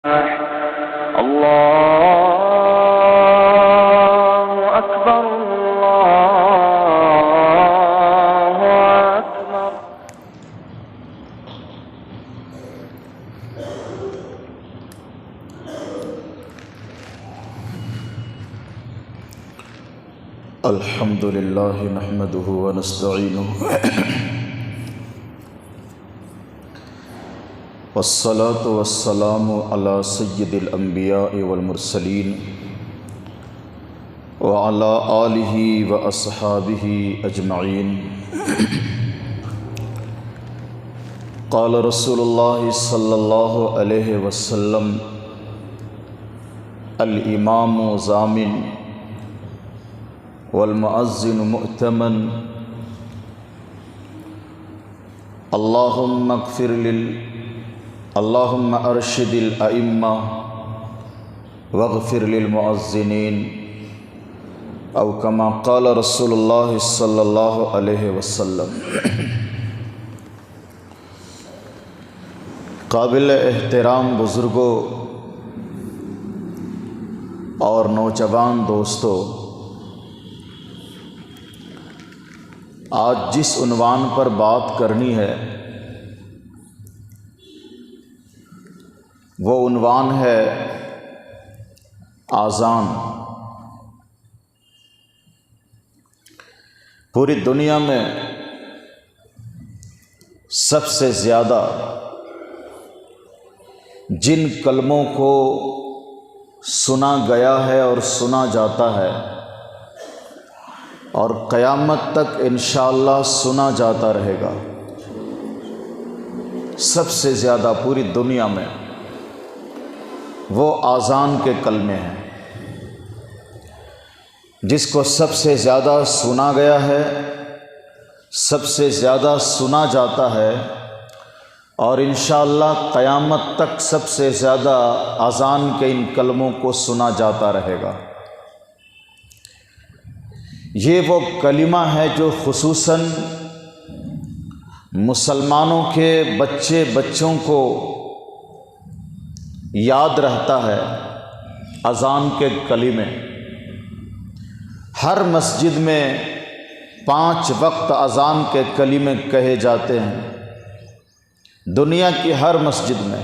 الله أكبر الله أكبر. الحمد لله نحمده ونستعينه والصلاة والسلام على سيد الأنبياء والمرسلين وعلى آله وأصحابه أجمعين. قال رسول الله صلى الله عليه وسلم: الإمام ضامن والمؤذن مؤتمن. اللهم ارشد الائمة واغفر للمؤذنين، او كما قال رسول اللہ صلی اللہ علیہ وسلم. قابل احترام بزرگوں اور نوجوان دوستوں، آج جس عنوان پر بات کرنی ہے وہ عنوان ہے اذان. پوری دنیا میں سب سے زیادہ جن کلموں کو سنا گیا ہے اور سنا جاتا ہے اور قیامت تک انشاءاللہ سنا جاتا رہے گا، سب سے زیادہ پوری دنیا میں وہ اذان کے کلمے ہیں جس کو سب سے زیادہ سنا گیا ہے، سب سے زیادہ سنا جاتا ہے، اور انشاءاللہ قیامت تک سب سے زیادہ اذان کے ان کلموں کو سنا جاتا رہے گا. یہ وہ کلمہ ہے جو خصوصاً مسلمانوں کے بچوں کو یاد رہتا ہے. اذان کے کلمے ہر مسجد میں 5 وقت اذان کے کلمے کہے جاتے ہیں، دنیا کی ہر مسجد میں،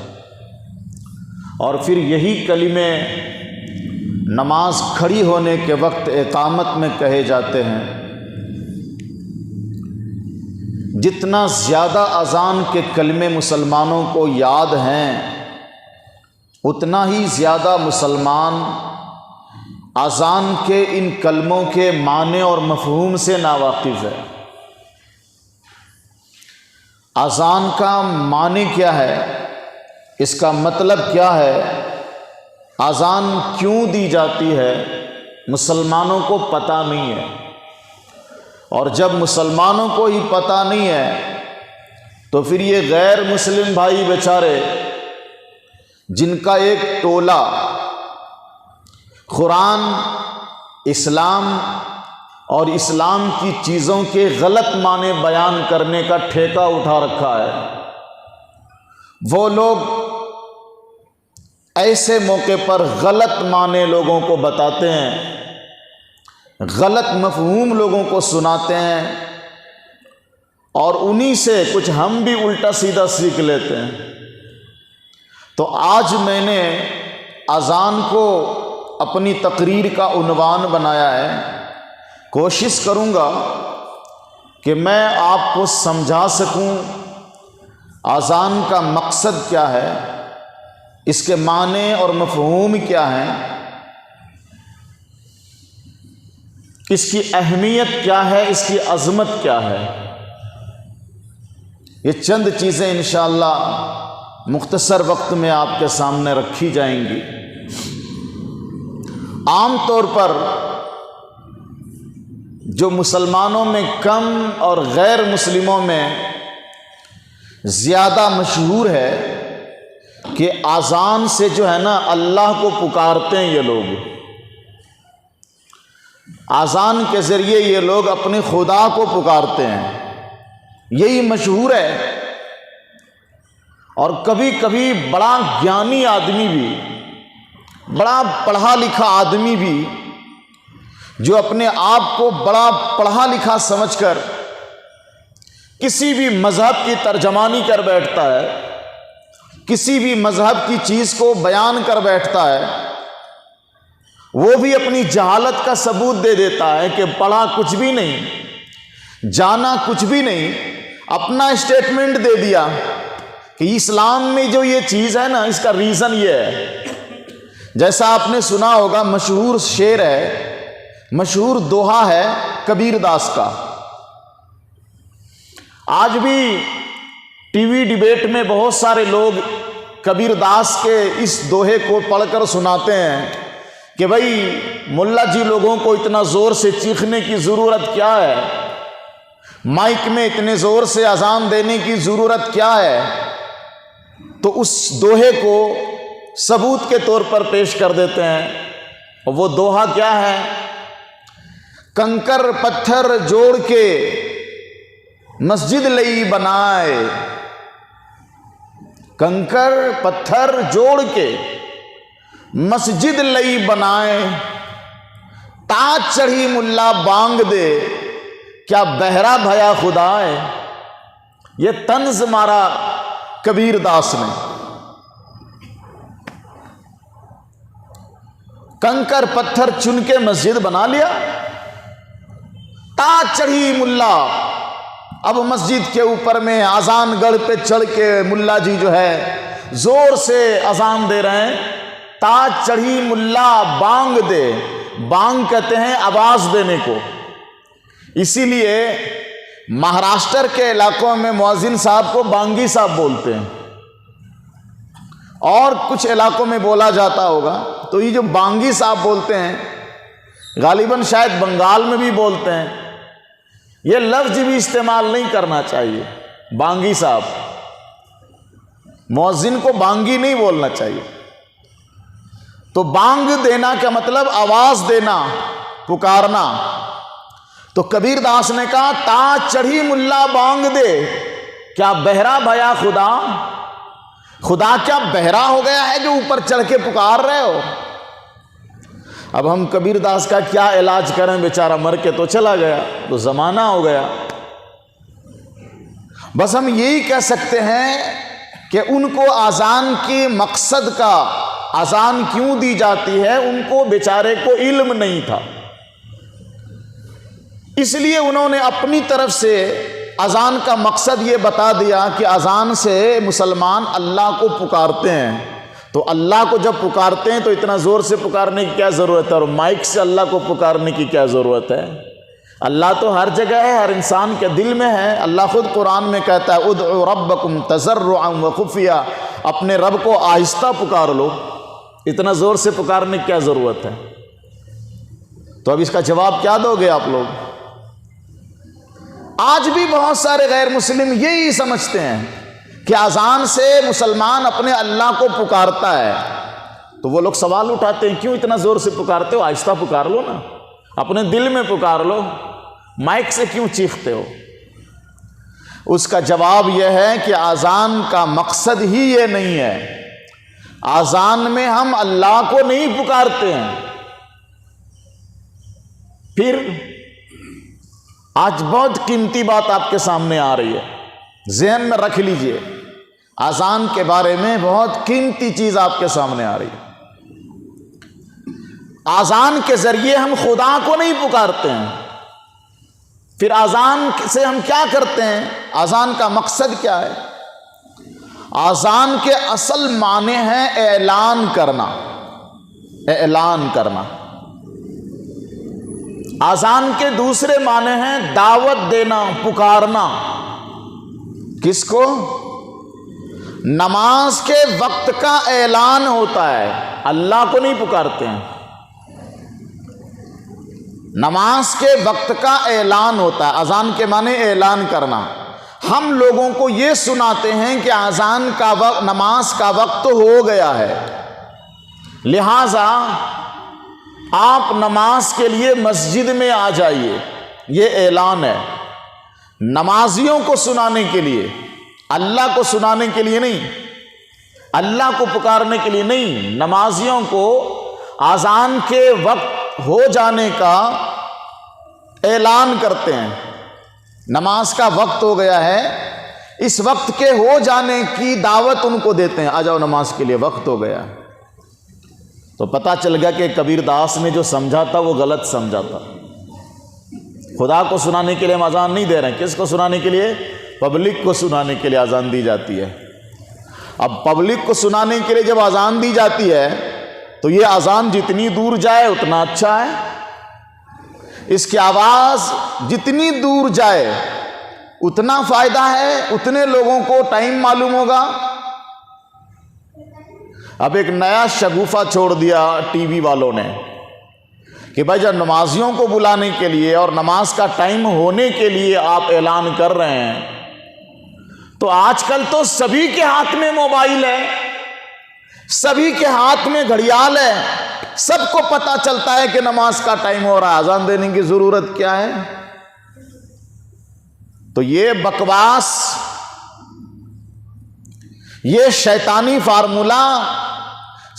اور پھر یہی کلمے نماز کھڑی ہونے کے وقت اقامت میں کہے جاتے ہیں. جتنا زیادہ اذان کے کلمے مسلمانوں کو یاد ہیں، اتنا ہی زیادہ مسلمان اذان کے ان کلموں کے معنی اور مفہوم سے ناواقف ہے. اذان کا معنی کیا ہے، اس کا مطلب کیا ہے، اذان کیوں دی جاتی ہے، مسلمانوں کو پتہ نہیں ہے. اور جب مسلمانوں کو ہی پتہ نہیں ہے تو پھر یہ غیر مسلم بھائی بیچارے، جن کا ایک ٹولہ قرآن، اسلام اور اسلام کی چیزوں کے غلط معنی بیان کرنے کا ٹھیکہ اٹھا رکھا ہے، وہ لوگ ایسے موقع پر غلط معنی لوگوں کو بتاتے ہیں، غلط مفہوم لوگوں کو سناتے ہیں، اور انہی سے کچھ ہم بھی الٹا سیدھا سیکھ لیتے ہیں. تو آج میں نے اذان کو اپنی تقریر کا عنوان بنایا ہے. کوشش کروں گا کہ میں آپ کو سمجھا سکوں اذان کا مقصد کیا ہے، اس کے معنی اور مفہوم کیا ہیں، اس کی اہمیت کیا ہے، اس کی عظمت کیا ہے. یہ چند چیزیں انشاءاللہ مختصر وقت میں آپ کے سامنے رکھی جائیں گی. عام طور پر جو مسلمانوں میں کم اور غیر مسلموں میں زیادہ مشہور ہے کہ اذان سے جو ہے نا اللہ کو پکارتے ہیں یہ لوگ. اذان کے ذریعے یہ لوگ اپنے خدا کو پکارتے ہیں، یہی مشہور ہے. اور کبھی کبھی بڑا گیانی آدمی بھی، بڑا پڑھا لکھا آدمی بھی، جو اپنے آپ کو بڑا پڑھا لکھا سمجھ کر کسی بھی مذہب کی ترجمانی کر بیٹھتا ہے، کسی بھی مذہب کی چیز کو بیان کر بیٹھتا ہے، وہ بھی اپنی جہالت کا ثبوت دے دیتا ہے کہ پڑھا کچھ بھی نہیں، جانا کچھ بھی نہیں، اپنا اسٹیٹمنٹ دے دیا کہ اسلام میں جو یہ چیز ہے نا، اس کا ریزن یہ ہے۔ جیسا آپ نے سنا ہوگا، مشہور شعر ہے، مشہور دوہا ہے کبیر داس کا۔ آج بھی ٹی وی ڈیبیٹ میں بہت سارے لوگ کبیر داس کے اس دوہے کو پڑھ کر سناتے ہیں کہ بھائی ملا جی، لوگوں کو اتنا زور سے چیخنے کی ضرورت کیا ہے، مائک میں اتنے زور سے اذان دینے کی ضرورت کیا ہے؟ تو اس دوہے کو ثبوت کے طور پر پیش کر دیتے ہیں، اور وہ دوہا کیا ہے؟ کنکر پتھر جوڑ کے مسجد لئی بنائے، کنکر پتھر جوڑ کے مسجد لئی بنائے، تاج چڑھی ملا بانگ دے، کیا بہرا بھیا خدا ہے۔ یہ طنز مارا کبیر داس نے۔ کنکر پتھر چن کے مسجد بنا لیا، تاج چڑھی ملا، اب مسجد کے اوپر میں اذان گڑھ پہ چڑھ کے ملا جی جو ہے زور سے اذان دے رہے ہیں، تاج چڑھی ملا بانگ دے، بانگ کہتے ہیں آواز دینے کو۔ اسی لیے مہاراشٹر کے علاقوں میں مؤذن صاحب کو بانگی صاحب بولتے ہیں، اور کچھ علاقوں میں بولا جاتا ہوگا۔ تو یہ جو بانگی صاحب بولتے ہیں، غالباً شاید بنگال میں بھی بولتے ہیں، یہ لفظ بھی استعمال نہیں کرنا چاہیے۔ بانگی صاحب، مؤذن کو بانگی نہیں بولنا چاہیے۔ تو بانگ دینا کا مطلب آواز دینا، پکارنا۔ تو کبیر داس نے کہا تاج چڑھی ملا بانگ دے، کیا بہرا بھیا خدا، خدا کیا بہرا ہو گیا ہے جو اوپر چڑھ کے پکار رہے ہو؟ اب ہم کبیر داس کا کیا علاج کریں، بیچارہ مر کے تو چلا گیا، تو زمانہ ہو گیا۔ بس ہم یہی کہہ سکتے ہیں کہ ان کو اذان کے مقصد کا، اذان کیوں دی جاتی ہے، ان کو بیچارے کو علم نہیں تھا، اس لیے انہوں نے اپنی طرف سے اذان کا مقصد یہ بتا دیا کہ اذان سے مسلمان اللہ کو پکارتے ہیں۔ تو اللہ کو جب پکارتے ہیں تو اتنا زور سے پکارنے کی کیا ضرورت ہے، اور مائک سے اللہ کو پکارنے کی کیا ضرورت ہے؟ اللہ تو ہر جگہ ہے، ہر انسان کے دل میں ہے۔ اللہ خود قرآن میں کہتا ہے ادعوا ربکم تضرعا وخفیا، اپنے رب کو آہستہ پکار لو، اتنا زور سے پکارنے کی کیا ضرورت ہے؟ تو اب اس کا جواب کیا دو گے آپ لوگ؟ آج بھی بہت سارے غیر مسلم یہی سمجھتے ہیں کہ اذان سے مسلمان اپنے اللہ کو پکارتا ہے۔ تو وہ لوگ سوال اٹھاتے ہیں کیوں اتنا زور سے پکارتے ہو، آہستہ پکار لو نا، اپنے دل میں پکار لو، مائک سے کیوں چیختے ہو؟ اس کا جواب یہ ہے کہ اذان کا مقصد ہی یہ نہیں ہے۔ اذان میں ہم اللہ کو نہیں پکارتے ہیں۔ پھر آج بہت قیمتی بات آپ کے سامنے آ رہی ہے، ذہن میں رکھ لیجئے، اذان کے بارے میں بہت قیمتی چیز آپ کے سامنے آ رہی ہے۔ اذان کے ذریعے ہم خدا کو نہیں پکارتے ہیں۔ پھر اذان سے ہم کیا کرتے ہیں؟ اذان کا مقصد کیا ہے؟ اذان کے اصل معنی ہے اعلان کرنا، اعلان کرنا۔ اذان کے دوسرے معنی ہیں دعوت دینا، پکارنا۔ کس کو؟ نماز کے وقت کا اعلان ہوتا ہے، اللہ کو نہیں پکارتے ہیں۔ نماز کے وقت کا اعلان ہوتا ہے، اذان کے معنی اعلان کرنا۔ ہم لوگوں کو یہ سناتے ہیں کہ اذان کا وقت، نماز کا وقت ہو گیا ہے، لہذا آپ نماز کے لیے مسجد میں آ جائیے، یہ اعلان ہے نمازیوں کو سنانے کے لیے۔ اللہ کو سنانے کے لیے نہیں، اللہ کو پکارنے کے لیے نہیں، نمازیوں کو اذان کے وقت ہو جانے کا اعلان کرتے ہیں۔ نماز کا وقت ہو گیا ہے، اس وقت کے ہو جانے کی دعوت ان کو دیتے ہیں، آ جاؤ نماز کے لیے، وقت ہو گیا۔ تو پتہ چل گیا کہ کبیر داس نے جو سمجھا تھا وہ غلط سمجھا تھا۔ خدا کو سنانے کے لیے ہم اذان نہیں دے رہے ہیں، کس کو سنانے کے لیے؟ پبلک کو سنانے کے لیے اذان دی جاتی ہے۔ اب پبلک کو سنانے کے لیے جب اذان دی جاتی ہے تو یہ اذان جتنی دور جائے اتنا اچھا ہے، اس کی آواز جتنی دور جائے اتنا فائدہ ہے، اتنے لوگوں کو ٹائم معلوم ہوگا۔ اب ایک نیا شگوفہ چھوڑ دیا ٹی وی والوں نے کہ بھائی جب نمازیوں کو بلانے کے لیے اور نماز کا ٹائم ہونے کے لیے آپ اعلان کر رہے ہیں تو آج کل تو سبھی کے ہاتھ میں موبائل ہے، سبھی کے ہاتھ میں گھڑیال ہے، سب کو پتا چلتا ہے کہ نماز کا ٹائم ہو رہا ہے، اذان دینے کی ضرورت کیا ہے؟ تو یہ بکواس، یہ شیطانی فارمولہ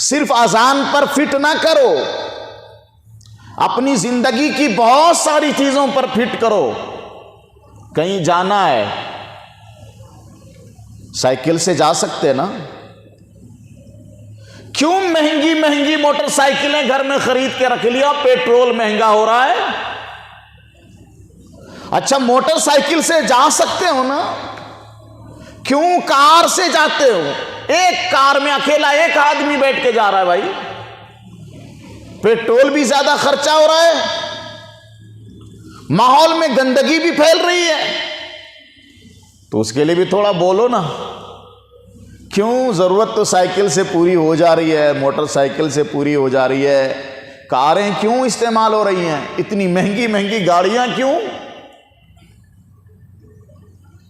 صرف اذان پر فٹ نہ کرو، اپنی زندگی کی بہت ساری چیزوں پر فٹ کرو۔ کہیں جانا ہے، سائیکل سے جا سکتے نا، کیوں مہنگی مہنگی موٹر سائیکلیں گھر میں خرید کے رکھ لیا؟ پیٹرول مہنگا ہو رہا ہے۔ اچھا موٹر سائیکل سے جا سکتے ہو نا، کیوں کار سے جاتے ہو؟ ایک کار میں اکیلا ایک آدمی بیٹھ کے جا رہا ہے بھائی، پیٹرول بھی زیادہ خرچہ ہو رہا ہے، ماحول میں گندگی بھی پھیل رہی ہے، تو اس کے لیے بھی تھوڑا بولو نا۔ کیوں؟ ضرورت تو سائیکل سے پوری ہو جا رہی ہے، موٹر سائیکل سے پوری ہو جا رہی ہے، کاریں کیوں استعمال ہو رہی ہیں؟ اتنی مہنگی مہنگی گاڑیاں کیوں؟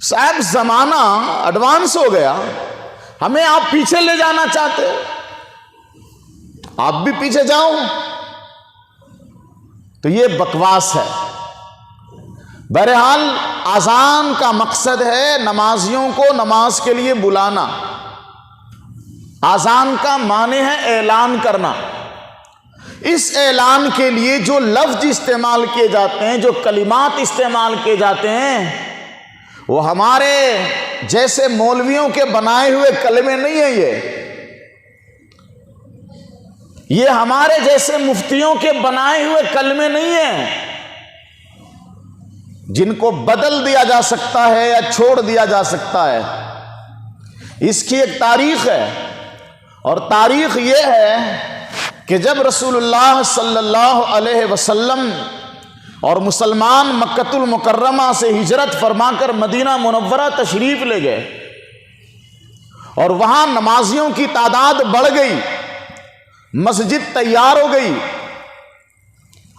صاحب زمانہ ایڈوانس ہو گیا، ہمیں آپ پیچھے لے جانا چاہتے ہو، آپ بھی پیچھے جاؤ۔ تو یہ بکواس ہے۔ بہرحال اذان کا مقصد ہے نمازیوں کو نماز کے لیے بلانا۔ اذان کا معنی ہے اعلان کرنا۔ اس اعلان کے لیے جو لفظ استعمال کیے جاتے ہیں، جو کلمات استعمال کیے جاتے ہیں، وہ ہمارے جیسے مولویوں کے بنائے ہوئے کلمے نہیں ہیں، یہ ہمارے جیسے مفتیوں کے بنائے ہوئے کلمے نہیں ہیں جن کو بدل دیا جا سکتا ہے یا چھوڑ دیا جا سکتا ہے۔ اس کی ایک تاریخ ہے، اور تاریخ یہ ہے کہ جب رسول اللہ صلی اللہ علیہ وسلم اور مسلمان مکۃ المکرمہ سے ہجرت فرما کر مدینہ منورہ تشریف لے گئے اور وہاں نمازیوں کی تعداد بڑھ گئی، مسجد تیار ہو گئی،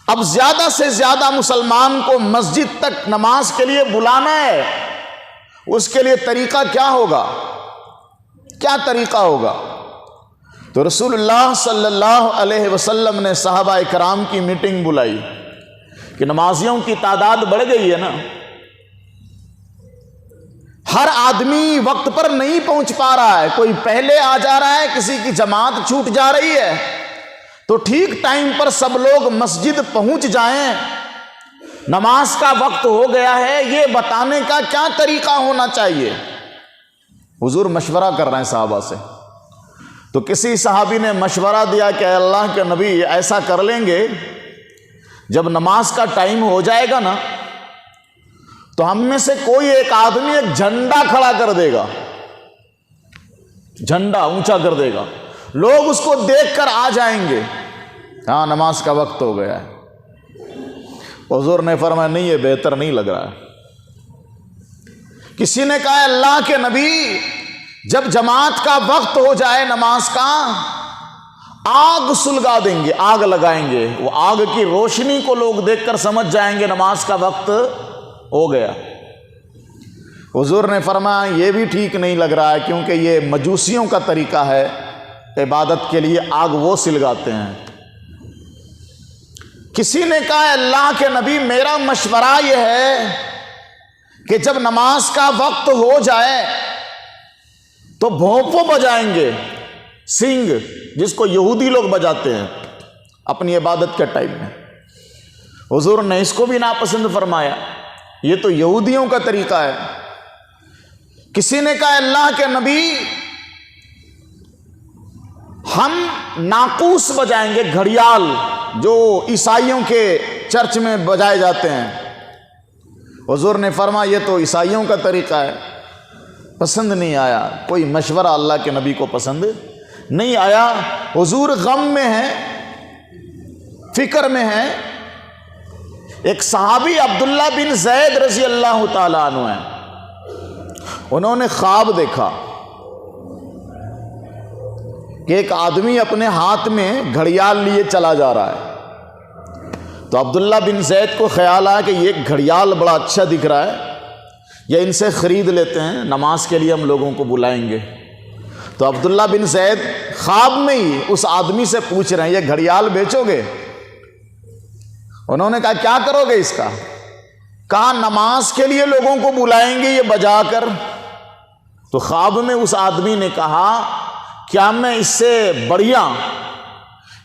اب زیادہ سے زیادہ مسلمان کو مسجد تک نماز کے لیے بلانا ہے، اس کے لیے طریقہ کیا ہوگا؟ کیا طریقہ ہوگا؟ تو رسول اللہ صلی اللہ علیہ وسلم نے صحابہ کرام کی میٹنگ بلائی کہ نمازیوں کی تعداد بڑھ گئی ہے نا، ہر آدمی وقت پر نہیں پہنچ پا رہا ہے، کوئی پہلے آ جا رہا ہے، کسی کی جماعت چھوٹ جا رہی ہے، تو ٹھیک ٹائم پر سب لوگ مسجد پہنچ جائیں، نماز کا وقت ہو گیا ہے، یہ بتانے کا کیا طریقہ ہونا چاہیے؟ حضور مشورہ کر رہے ہیں صحابہ سے۔ تو کسی صحابی نے مشورہ دیا کہ اے اللہ کے نبی، ایسا کر لیں گے جب نماز کا ٹائم ہو جائے گا نا تو ہم میں سے کوئی ایک آدمی ایک جھنڈا کھڑا کر دے گا، جھنڈا اونچا کر دے گا، لوگ اس کو دیکھ کر آ جائیں گے، ہاں نماز کا وقت ہو گیا ہے۔ حضور نے فرمایا نہیں، یہ بہتر نہیں لگ رہا ہے۔ کسی نے کہا اللہ کے نبی، جب جماعت کا وقت ہو جائے نماز کا، آگ سلگا دیں گے، آگ لگائیں گے، وہ آگ کی روشنی کو لوگ دیکھ کر سمجھ جائیں گے نماز کا وقت ہو گیا۔ حضور نے فرمایا یہ بھی ٹھیک نہیں لگ رہا ہے، کیونکہ یہ مجوسیوں کا طریقہ ہے، عبادت کے لیے آگ وہ سلگاتے ہیں۔ کسی نے کہا اللہ کے نبی، میرا مشورہ یہ ہے کہ جب نماز کا وقت ہو جائے تو بھونپو بجائیں گے، سنگ، جس کو یہودی لوگ بجاتے ہیں اپنی عبادت کے ٹائم میں۔ حضور نے اس کو بھی ناپسند فرمایا، یہ تو یہودیوں کا طریقہ ہے۔ کسی نے کہا اللہ کے نبی ہم ناقوس بجائیں گے، گھڑیال جو عیسائیوں کے چرچ میں بجائے جاتے ہیں۔ حضور نے فرمایا یہ تو عیسائیوں کا طریقہ ہے، پسند نہیں آیا۔ کوئی مشورہ اللہ کے نبی کو پسند نہیں آیا۔ حضور غم میں ہیں، فکر میں ہیں۔ ایک صحابی عبداللہ بن زید رضی اللہ تعالیٰ عنہ ہیں، انہوں نے خواب دیکھا کہ ایک آدمی اپنے ہاتھ میں گھڑیال لیے چلا جا رہا ہے۔ تو عبداللہ بن زید کو خیال آیا کہ یہ گھڑیال بڑا اچھا دکھ رہا ہے، یا ان سے خرید لیتے ہیں، نماز کے لیے ہم لوگوں کو بلائیں گے۔ تو عبداللہ بن زید خواب میں ہی اس آدمی سے پوچھ رہے ہیں یہ گھڑیال بیچو گے؟ انہوں نے کہا کیا کرو گے اس کا؟ کہا نماز کے لیے لوگوں کو بلائیں گے یہ بجا کر۔ تو خواب میں اس آدمی نے کہا کیا میں اس سے بڑھیا،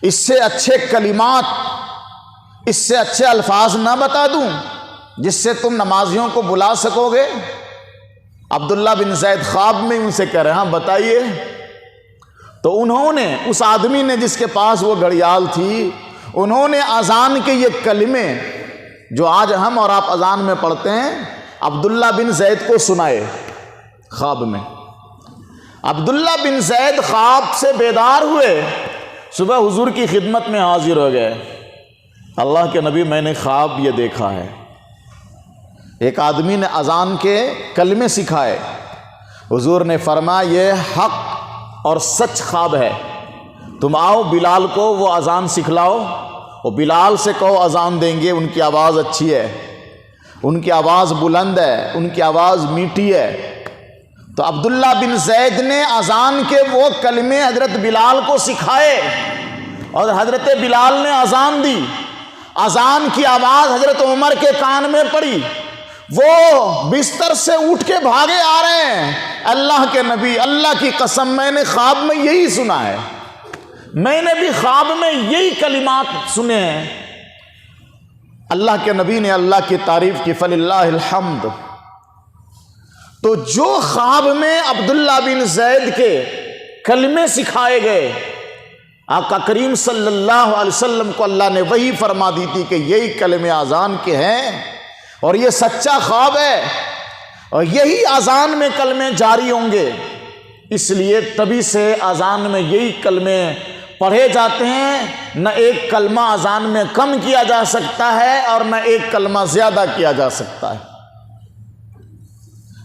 اس سے اچھے کلمات، اس سے اچھے الفاظ نہ بتا دوں جس سے تم نمازیوں کو بلا سکو گے؟ عبداللہ بن زید خواب میں ان سے کہہ رہے ہیں ہاں بتائیے۔ تو انہوں نے، اس آدمی نے جس کے پاس وہ گھڑیال تھی، انہوں نے اذان کے یہ کلمے جو آج ہم اور آپ اذان میں پڑھتے ہیں عبداللہ بن زید کو سنائے خواب میں۔ عبداللہ بن زید خواب سے بیدار ہوئے، صبح حضور کی خدمت میں حاضر ہو گئے۔ اللہ کے نبی میں نے خواب یہ دیکھا ہے، ایک آدمی نے اذان کے کلمے سکھائے۔ حضور نے فرمایا یہ حق اور سچ خواب ہے، تم آؤ بلال کو وہ اذان سکھلاؤ، اور بلال سے کہو اذان دیں گے، ان کی آواز اچھی ہے، ان کی آواز بلند ہے، ان کی آواز میٹھی ہے۔ تو عبداللہ بن زید نے اذان کے وہ کلمے حضرت بلال کو سکھائے، اور حضرت بلال نے اذان دی۔ اذان کی آواز حضرت عمر کے کان میں پڑی، وہ بستر سے اٹھ کے بھاگے آ رہے ہیں، اللہ کے نبی اللہ کی قسم میں نے خواب میں یہی سنا ہے، میں نے بھی خواب میں یہی کلمات سنے ہیں۔ اللہ کے نبی نے اللہ کی تعریف کی، فللہ الحمد۔ تو جو خواب میں عبداللہ بن زید کے کلمے سکھائے گئے، آقا کریم صلی اللہ علیہ وسلم کو اللہ نے وحی فرما دی تھی کہ یہی کلمے اذان کے ہیں، اور یہ سچا خواب ہے، اور یہی اذان میں کلمے جاری ہوں گے۔ اس لیے تبھی سے اذان میں یہی کلمے پڑھے جاتے ہیں، نہ ایک کلمہ اذان میں کم کیا جا سکتا ہے اور نہ ایک کلمہ زیادہ کیا جا سکتا ہے۔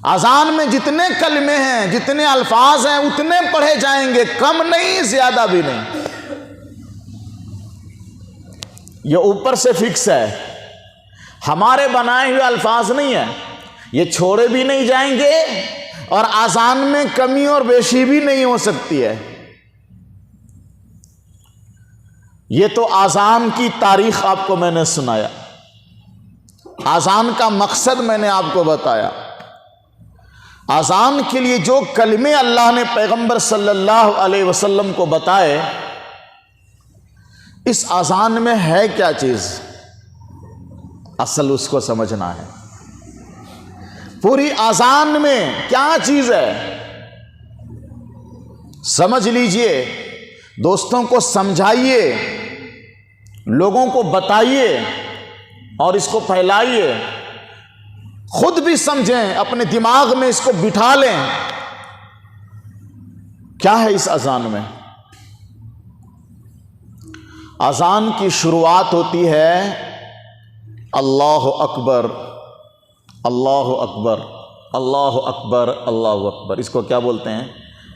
اذان میں جتنے کلمے ہیں، جتنے الفاظ ہیں، اتنے پڑھے جائیں گے، کم نہیں زیادہ بھی نہیں۔ یہ اوپر سے فکس ہے، ہمارے بنائے ہوئے الفاظ نہیں ہیں، یہ چھوڑے بھی نہیں جائیں گے، اور اذان میں کمی اور بیشی بھی نہیں ہو سکتی ہے۔ یہ تو اذان کی تاریخ آپ کو میں نے سنایا، اذان کا مقصد میں نے آپ کو بتایا۔ اذان کے لیے جو کلمے اللہ نے پیغمبر صلی اللہ علیہ وسلم کو بتائے، اس اذان میں ہے کیا چیز، اصل اس کو سمجھنا ہے۔ پوری اذان میں کیا چیز ہے سمجھ لیجئے، دوستوں کو سمجھائیے، لوگوں کو بتائیے اور اس کو پھیلائیے، خود بھی سمجھیں، اپنے دماغ میں اس کو بٹھا لیں کیا ہے اس اذان میں۔ اذان کی شروعات ہوتی ہے اللہ اکبر اللہ اکبر اللہ اکبر اللہ اکبر، اس کو کیا بولتے ہیں؟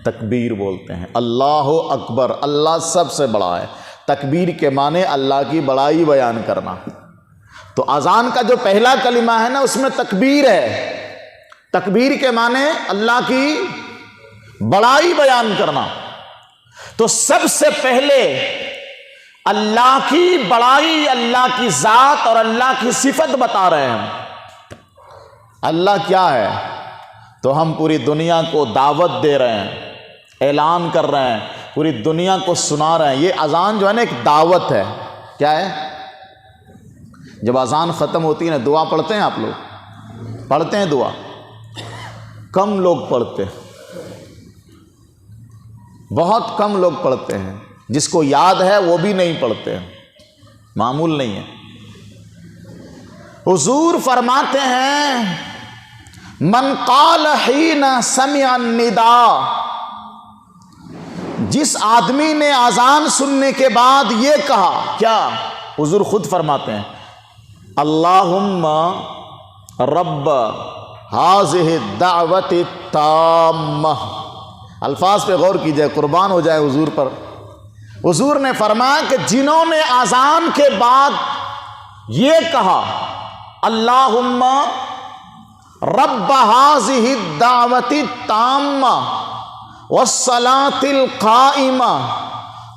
تکبیر بولتے ہیں۔ اللہ اکبر، اللہ سب سے بڑا ہے، تکبیر کے معنی اللہ کی بڑائی بیان کرنا۔ تو اذان کا جو پہلا کلمہ ہے نا، اس میں تکبیر ہے، تکبیر کے معنی اللہ کی بڑائی بیان کرنا۔ تو سب سے پہلے اللہ کی بڑائی، اللہ کی ذات اور اللہ کی صفت بتا رہے ہیں۔ اللہ کیا ہے تو ہم پوری دنیا کو دعوت دے رہے ہیں اعلان کر رہے ہیں، پوری دنیا کو سنا رہے ہیں۔ یہ اذان جو ہے نا ایک دعوت ہے۔ کیا ہے؟ جب اذان ختم ہوتی ہے نا، دعا پڑھتے ہیں آپ لوگ؟ پڑھتے ہیں دعا؟ کم لوگ پڑھتے ہیں، بہت کم لوگ پڑھتے ہیں۔ جس کو یاد ہے وہ بھی نہیں پڑھتے ہیں، معمول نہیں ہے۔ حضور فرماتے ہیں من قال حین سمع النداء، جس آدمی نے اذان سننے کے بعد یہ کہا، کیا؟ حضور خود فرماتے ہیں اللہم رب ہذہ الدعوۃ التامہ۔ الفاظ پہ غور کیجئے، قربان ہو جائے حضور پر۔ حضور نے فرمایا کہ جنہوں نے اذان کے بعد یہ کہا اللہم رب ہذہ الدعوۃ التامہ والصلاۃ القائمہ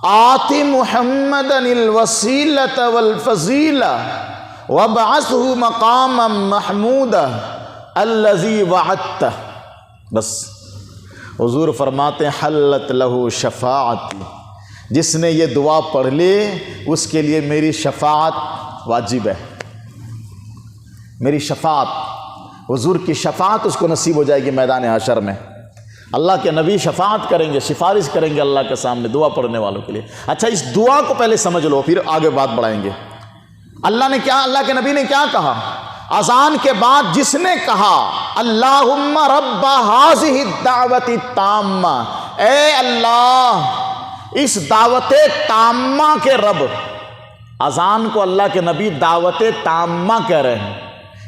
آت محمدا الوسیلۃ والفضیلہ وابعثہ مقاما محمودا الذی وعدتہ۔ بس حضور فرماتے ہیں حلت لہ شفاعتی، جس نے یہ دعا پڑھ لی اس کے لیے میری شفاعت واجب ہے۔ میری شفاعت، حضور کی شفاعت اس کو نصیب ہو جائے گی میدان حشر میں۔ اللہ کے نبی شفاعت کریں گے، سفارش کریں گے اللہ کے سامنے دعا پڑھنے والوں کے لیے۔ اچھا، اس دعا کو پہلے سمجھ لو، پھر آگے بات بڑھائیں گے۔ اللہ کے نبی نے کیا کہا؟ اذان کے بعد جس نے کہا اللہم رب ہذہ الدعوۃ التامہ، اے اللہ اس دعوت تامہ کے رب۔ اذان کو اللہ کے نبی دعوت تامہ کہہ رہے ہیں،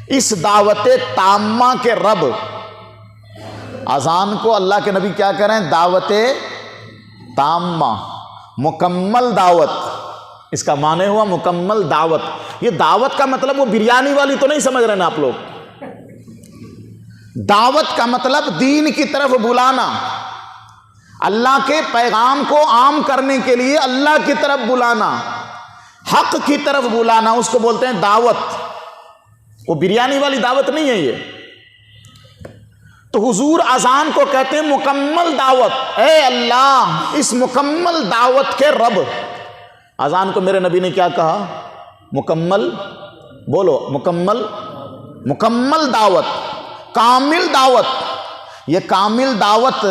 اس دعوت تامہ کے رب۔ اذان کو اللہ کے نبی کیا کہہ رہے ہیں؟ دعوت تامہ، مکمل دعوت۔ اس کا معنی ہوا مکمل دعوت۔ یہ دعوت کا مطلب وہ بریانی والی تو نہیں سمجھ رہے نا آپ لوگ۔ دعوت کا مطلب دین کی طرف بلانا، اللہ کے پیغام کو عام کرنے کے لیے اللہ کی طرف بلانا، حق کی طرف بلانا، اس کو بولتے ہیں دعوت۔ وہ بریانی والی دعوت نہیں ہے یہ۔ تو حضور اذان کو کہتے ہیں مکمل دعوت۔ اے اللہ اس مکمل دعوت کے رب۔ اذان کو میرے نبی نے کیا کہا؟ مکمل، بولو مکمل، مکمل دعوت، کامل دعوت۔ یہ کامل دعوت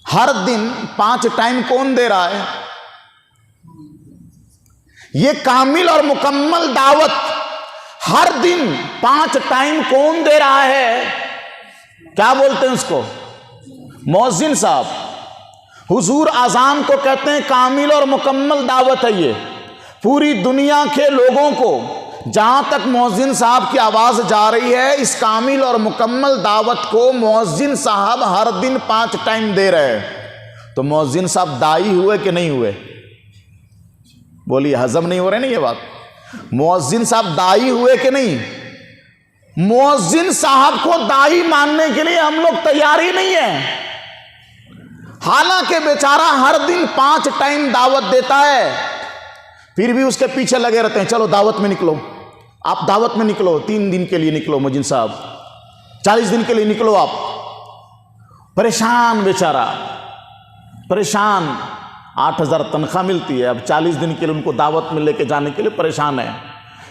ہر دن 5 ٹائم کون دے رہا ہے؟ یہ کامل اور مکمل دعوت ہر دن 5 ٹائم کون دے رہا ہے؟ کیا بولتے ہیں اس کو؟ مؤذن صاحب۔ حضور اذان کو کہتے ہیں کامل اور مکمل دعوت ہے۔ یہ پوری دنیا کے لوگوں کو جہاں تک مؤذن صاحب کی آواز جا رہی ہے، اس کامل اور مکمل دعوت کو مؤذن صاحب ہر دن 5 ٹائم دے رہے ہیں۔ تو مؤذن صاحب داعی ہوئے کہ نہیں ہوئے؟ بولیے، ہضم نہیں ہو رہے نا یہ بات؟ مؤذن صاحب داعی ہوئے کہ نہیں؟ مؤذن صاحب کو داعی ماننے کے لیے ہم لوگ تیار ہی نہیں ہیں، حالانکہ بیچارہ ہر دن 5 ٹائم دعوت دیتا ہے، پھر بھی اس کے پیچھے لگے رہتے ہیں۔ چلو دعوت میں نکلو، آپ دعوت میں نکلو، 3 دن کے لیے نکلو مؤذن صاحب، 40 دن کے لیے نکلو آپ۔ پریشان بیچارہ، پریشان، 8,000 تنخواہ ملتی ہے، اب 40 دن کے لیے ان کو دعوت میں لے کے جانے کے لیے پریشان ہے۔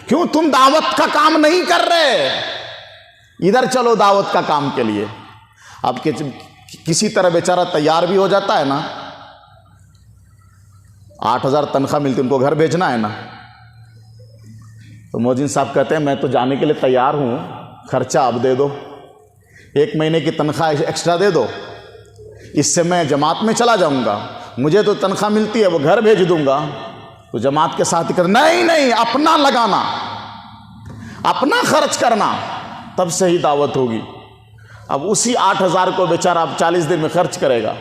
کیوں؟ تم دعوت کا کام نہیں کر رہے، ادھر چلو دعوت کا کام کے لیے۔ اب کسی طرح بیچارہ تیار بھی ہو جاتا ہے نا، 8,000 تنخواہ ملتی، ان کو گھر بھیجنا ہے نا، تو مؤذن صاحب کہتے ہیں میں تو جانے کے لیے تیار ہوں، خرچہ اب دے دو، 1 مہینے کی تنخواہ ایکسٹرا دے دو، اس سے میں جماعت میں چلا جاؤں گا، مجھے تو تنخواہ ملتی ہے وہ گھر بھیج دوں گا۔ تو جماعت کے ساتھ کہتے نہیں، اپنا لگانا، اپنا خرچ کرنا، تب سے ہی دعوت ہوگی۔ اب اسی 8,000 کو بیچارہ اب 40 دن میں خرچ کرے گا،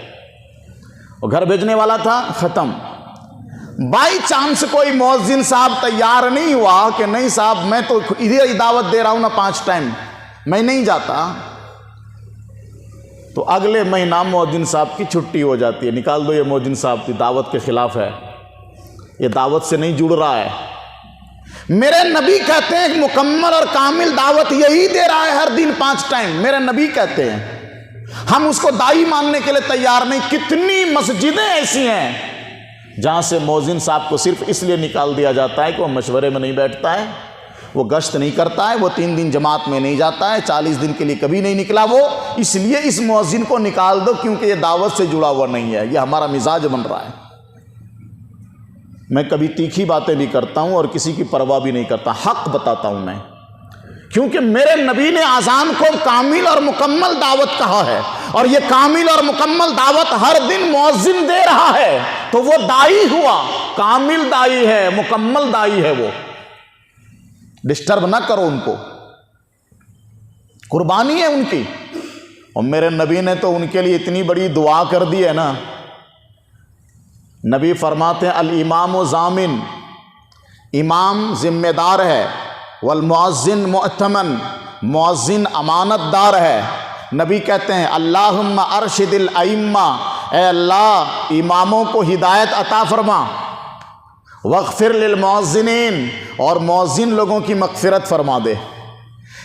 وہ گھر بھیجنے والا تھا، ختم۔ بائی چانس کوئی مؤذن صاحب تیار نہیں ہوا کہ نہیں صاحب میں تو ادھر ہی دعوت دے رہا ہوں نا 5 ٹائم، میں نہیں جاتا، تو اگلے مہینہ مؤذن صاحب کی چھٹی ہو جاتی ہے، نکال دو یہ مؤذن صاحب کی دعوت کے خلاف ہے، یہ دعوت سے نہیں جڑ رہا ہے۔ میرے نبی کہتے ہیں مکمل اور کامل دعوت یہی دے رہا ہے ہر دن 5 ٹائم، میرے نبی کہتے ہیں ہم اس کو دائی ماننے کے لیے تیار نہیں۔ کتنی مسجدیں ایسی ہیں جہاں سے مؤذن صاحب کو صرف اس لیے نکال دیا جاتا ہے کہ وہ مشورے میں نہیں بیٹھتا ہے، وہ گشت نہیں کرتا ہے، وہ 3 دن جماعت میں نہیں جاتا ہے، 40 دن کے لیے کبھی نہیں نکلا وہ، اس لیے اس مؤذن کو نکال دو کیونکہ یہ دعوت سے جڑا ہوا نہیں ہے، یہ ہمارا مزاج بن رہا ہے۔ میں کبھی تیکھی باتیں بھی کرتا ہوں اور کسی کی پرواہ بھی نہیں کرتا، حق بتاتا ہوں میں، کیونکہ میرے نبی نے اذان کو کامل اور مکمل دعوت کہا ہے، اور یہ کامل اور مکمل دعوت ہر دن مؤذن دے رہا ہے، تو وہ دائی ہوا، کامل دائی ہے، مکمل دائی ہے، وہ ڈسٹرب نہ کرو ان کو، قربانی ہے ان کی۔ اور میرے نبی نے تو ان کے لیے اتنی بڑی دعا کر دی ہے نا، نبی فرماتے ہیں الامام ضامن، امام ذمہ دار ہے، والمؤذن مؤتمن، مؤذن امانت دار ہے۔ نبی کہتے ہیں اللہم ارشد الائمہ، اے اللہ اماموں کو ہدایت عطا فرما، واغفر للمؤذنین، اور مؤذن لوگوں کی مغفرت فرما دے۔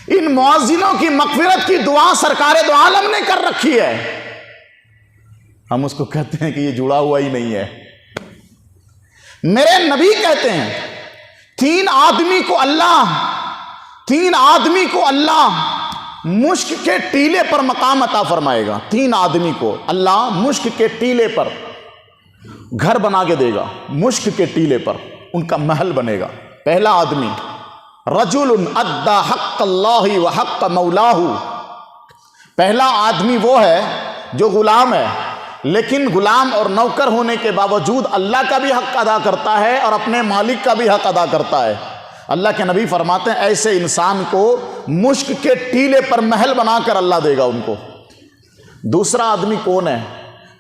ان مؤذنوں کی مغفرت کی دعا سرکار دو عالم نے کر رکھی ہے، ہم اس کو کہتے ہیں کہ یہ جڑا ہوا ہی نہیں ہے۔ میرے نبی کہتے ہیں 3 آدمی کو اللہ مشک کے ٹیلے پر مقام عطا فرمائے گا۔ 3 آدمی کو اللہ مشک کے ٹیلے پر گھر بنا کے دے گا، مشک کے ٹیلے پر ان کا محل بنے گا۔ پہلا آدمی رجل ادى حق اللہ وحق مولاہ، پہلا آدمی وہ ہے جو غلام ہے، لیکن غلام اور نوکر ہونے کے باوجود اللہ کا بھی حق ادا کرتا ہے اور اپنے مالک کا بھی حق ادا کرتا ہے۔ اللہ کے نبی فرماتے ہیں ایسے انسان کو مشک کے ٹیلے پر محل بنا کر اللہ دے گا ان کو۔ دوسرا آدمی کون ہے؟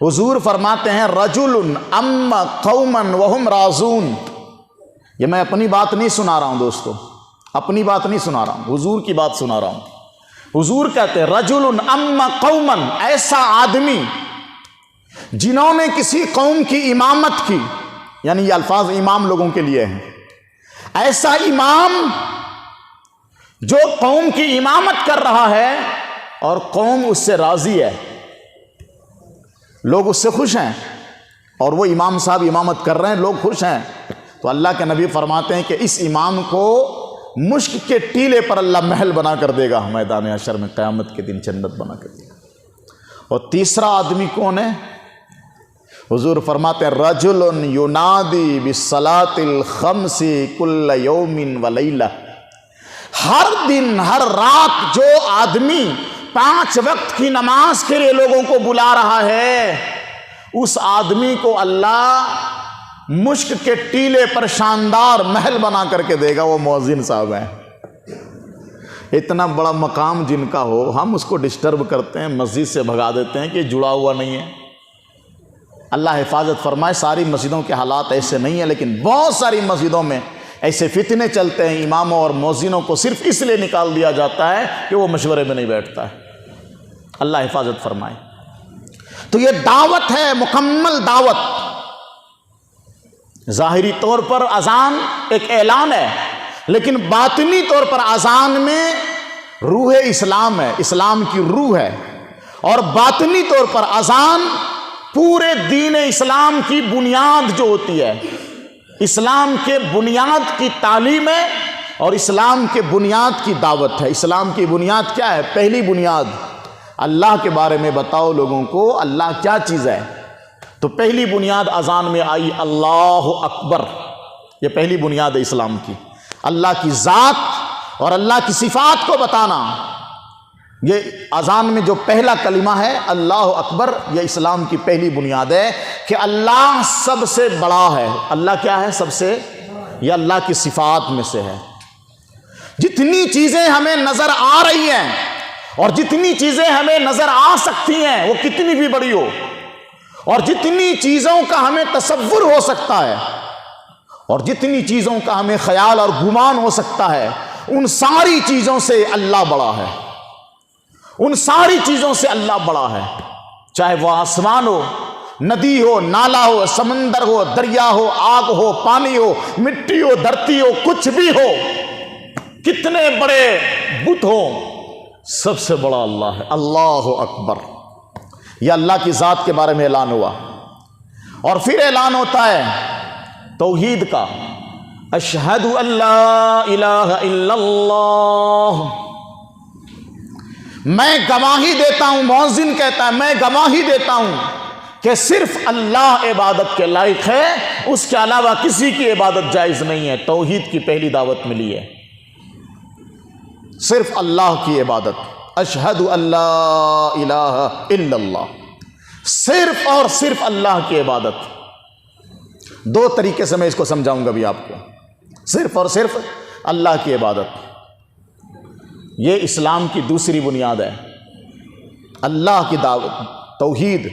حضور فرماتے ہیں رجل ام قوما وهم راضون، یہ میں اپنی بات نہیں سنا رہا ہوں دوستو، اپنی بات نہیں سنا رہا ہوں، حضور کی بات سنا رہا ہوں۔ حضور کہتے ہیں رجل ام قوما، ایسا آدمی جنہوں نے کسی قوم کی امامت کی، یعنی یہ الفاظ امام لوگوں کے لیے ہیں، ایسا امام جو قوم کی امامت کر رہا ہے اور قوم اس سے راضی ہے، لوگ اس سے خوش ہیں، اور وہ امام صاحب امامت کر رہے ہیں، لوگ خوش ہیں، تو اللہ کے نبی فرماتے ہیں کہ اس امام کو مشک کے ٹیلے پر اللہ محل بنا کر دے گا میدان حشر میں، قیامت کے دن جنت بنا کر دے گا۔ اور تیسرا آدمی کون ہے؟ حضور فرماتے ہیں رجل ینادی بالصلاۃ الخمس کل یوم ولیلہ، ہر دن ہر رات جو آدمی 5 وقت کی نماز کے لیے لوگوں کو بلا رہا ہے، اس آدمی کو اللہ مشک کے ٹیلے پر شاندار محل بنا کر کے دے گا، وہ مؤذن صاحب ہیں۔ اتنا بڑا مقام جن کا ہو، ہم اس کو ڈسٹرب کرتے ہیں، مسجد سے بھگا دیتے ہیں کہ جڑا ہوا نہیں ہے۔ اللہ حفاظت فرمائے، ساری مسجدوں کے حالات ایسے نہیں ہیں، لیکن بہت ساری مسجدوں میں ایسے فتنے چلتے ہیں، اماموں اور مؤذنوں کو صرف اس لیے نکال دیا جاتا ہے کہ وہ مشورے میں نہیں بیٹھتا ہے۔ اللہ حفاظت فرمائے۔ تو یہ دعوت ہے، مکمل دعوت۔ ظاہری طور پر اذان ایک اعلان ہے، لیکن باطنی طور پر اذان میں روح اسلام ہے، اسلام کی روح ہے، اور باطنی طور پر اذان پورے دین اسلام کی بنیاد جو ہوتی ہے، اسلام کے بنیاد کی تعلیم ہے اور اسلام کے بنیاد کی دعوت ہے۔ اسلام کی بنیاد کیا ہے؟ پہلی بنیاد اللہ کے بارے میں بتاؤ لوگوں کو اللہ کیا چیز ہے، تو پہلی بنیاد اذان میں آئی اللہ اکبر، یہ پہلی بنیاد ہے اسلام کی، اللہ کی ذات اور اللہ کی صفات کو بتانا۔ یہ اذان میں جو پہلا کلمہ ہے اللہ اکبر، یہ اسلام کی پہلی بنیاد ہے کہ اللہ سب سے بڑا ہے۔ اللہ کیا ہے؟ سب سے، یہ اللہ کی صفات میں سے ہے۔ جتنی چیزیں ہمیں نظر آ رہی ہیں اور جتنی چیزیں ہمیں نظر آ سکتی ہیں، وہ کتنی بھی بڑی ہو، اور جتنی چیزوں کا ہمیں تصور ہو سکتا ہے اور جتنی چیزوں کا ہمیں خیال اور گمان ہو سکتا ہے، ان ساری چیزوں سے اللہ بڑا ہے، ان ساری چیزوں سے اللہ بڑا ہے، چاہے وہ آسمان ہو، ندی ہو، نالا ہو، سمندر ہو، دریا ہو، آگ ہو، پانی ہو، مٹی ہو، دھرتی ہو، کچھ بھی ہو، کتنے بڑے بت ہو، سب سے بڑا اللہ ہے۔ اللہ اکبر۔ یہ اللہ کی ذات کے بارے میں اعلان ہوا. اور پھر اعلان ہوتا ہے توحید کا، اشہد ان لا الہ الا اللہ. میں گواہی دیتا ہوں، مؤذن کہتا ہے میں گواہی دیتا ہوں کہ صرف اللہ عبادت کے لائق ہے، اس کے علاوہ کسی کی عبادت جائز نہیں ہے. توحید کی پہلی دعوت ملی ہے، صرف اللہ کی عبادت. اشہد ان لا الہ الا اللہ، صرف اور صرف اللہ کی عبادت. دو طریقے سے میں اس کو سمجھاؤں گا بھی آپ کو. صرف اور صرف اللہ کی عبادت، یہ اسلام کی دوسری بنیاد ہے. اللہ کی دعوت، توحید.